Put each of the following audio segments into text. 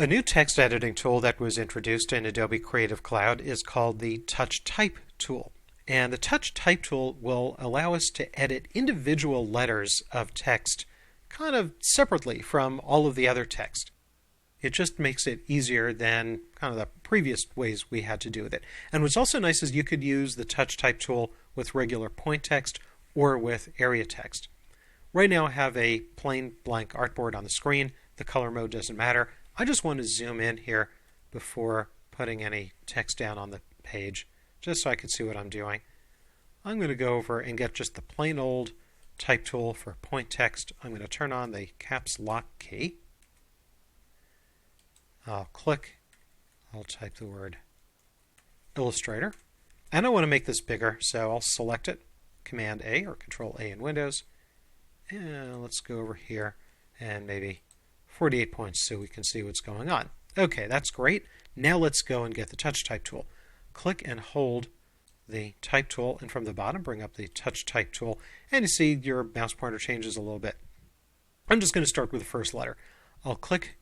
A new text editing tool that was introduced in Adobe Creative Cloud is called the Touch Type tool. And the Touch Type tool will allow us to edit individual letters of text kind of separately from all of the other text. It just makes it easier than kind of the previous ways we had to do with it. And what's also nice is you could use the Touch Type tool with regular point text or with area text. Right now I have a plain blank artboard on the screen. The color mode doesn't matter. I just want to zoom in here before putting any text down on the page, just so I can see what I'm doing. I'm going to go over and get just the plain old type tool for point text. I'm going to turn on the caps lock key. I'll click. I'll type the word Illustrator. And I want to make this bigger, so I'll select it. Command A or Control A in Windows. And let's go over here and maybe 48 points so we can see what's going on. Okay, that's great. Now let's go and get the Touch Type tool. Click and hold the Type tool, and from the bottom bring up the Touch Type tool, and you see your mouse pointer changes a little bit. I'm just going to start with the first letter. I'll click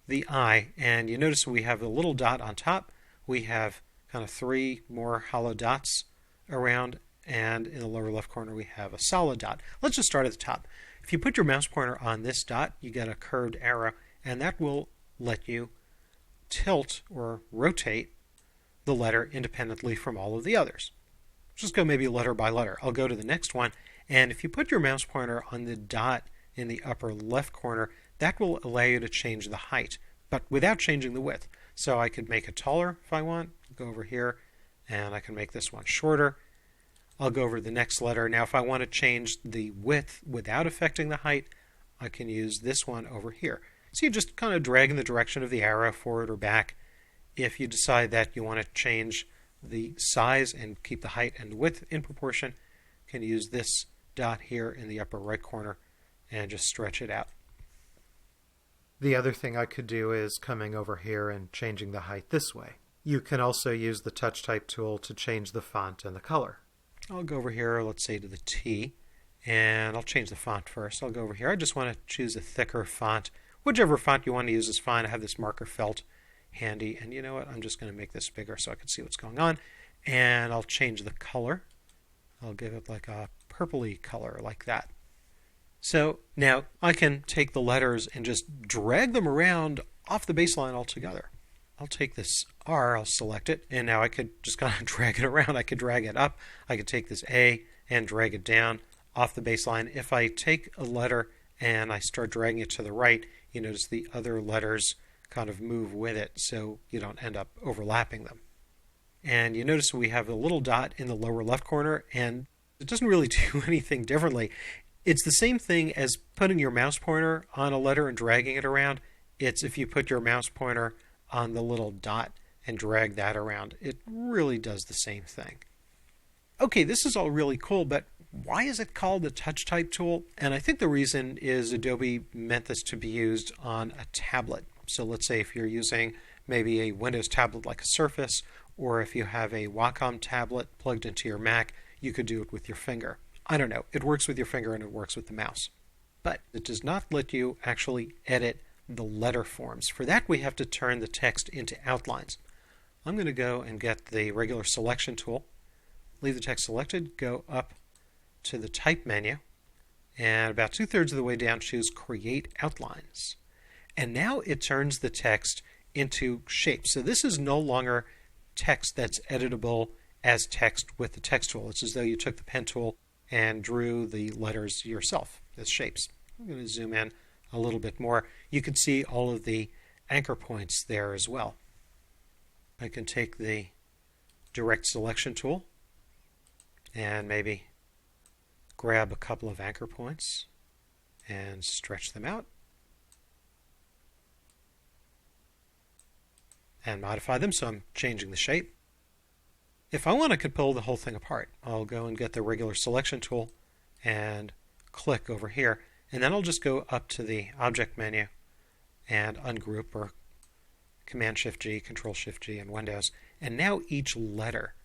the I, and you notice we have a little dot on top. We have kind of 3 more hollow dots around, and in the lower left corner we have a solid dot. Let's just start at the top. If you put your mouse pointer on this dot, you get a curved arrow, and that will let you tilt or rotate the letter independently from all of the others. Just go maybe letter by letter. I'll go to the next one, and if you put your mouse pointer on the dot in the upper left corner, that will allow you to change the height, but without changing the width. So I could make it taller if I want. Go over here, and I can make this one shorter. I'll go over the next letter. Now if I want to change the width without affecting the height, I can use this one over here. So you just kind of drag in the direction of the arrow forward or back. If you decide that you want to change the size and keep the height and width in proportion, you can use this dot here in the upper right corner and just stretch it out. The other thing I could do is coming over here and changing the height this way. You can also use the Touch Type tool to change the font and the color. I'll go over here, let's say to the T, and I'll change the font first. I'll go over here. I just want to choose a thicker font. Whichever font you want to use is fine. I have this marker felt handy, and you know what? I'm just going to make this bigger so I can see what's going on. And I'll change the color. I'll give it like a purpley color like that. So now I can take the letters and just drag them around off the baseline altogether. I'll take this R, I'll select it, and now I could just kind of drag it around. I could drag it up. I could take this A and drag it down off the baseline. If I take a letter and I start dragging it to the right, you notice the other letters kind of move with it so you don't end up overlapping them. And you notice we have a little dot in the lower left corner, and it doesn't really do anything differently. It's the same thing as putting your mouse pointer on a letter and dragging it around. It's if you put your mouse pointer on the little dot and drag that around. It really does the same thing. Okay, this is all really cool, but why is it called the Touch Type tool? And I think the reason is Adobe meant this to be used on a tablet. So let's say if you're using maybe a Windows tablet like a Surface, or if you have a Wacom tablet plugged into your Mac, you could do it with your finger. I don't know. It works with your finger and it works with the mouse. But it does not let you actually edit the letter forms. For that, we have to turn the text into outlines. I'm going to go and get the regular selection tool, leave the text selected, go up to the Type menu, and about 2/3 of the way down, choose Create Outlines. And now it turns the text into shapes. So this is no longer text that's editable as text with the text tool. It's as though you took the pen tool and drew the letters yourself as shapes. I'm going to zoom in a little bit more. You can see all of the anchor points there as well. I can take the direct selection tool and maybe grab a couple of anchor points and stretch them out and modify them so I'm changing the shape. If I want, I could pull the whole thing apart. I'll go and get the regular selection tool and click over here, and then I'll just go up to the object menu and ungroup, or Command-Shift-G, Control-Shift-G in Windows, and now each letter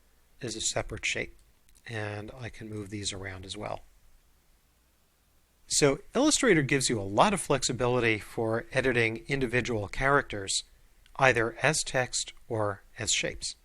is a separate shape, and I can move these around as well. So Illustrator gives you a lot of flexibility for editing individual characters either as text or as shapes.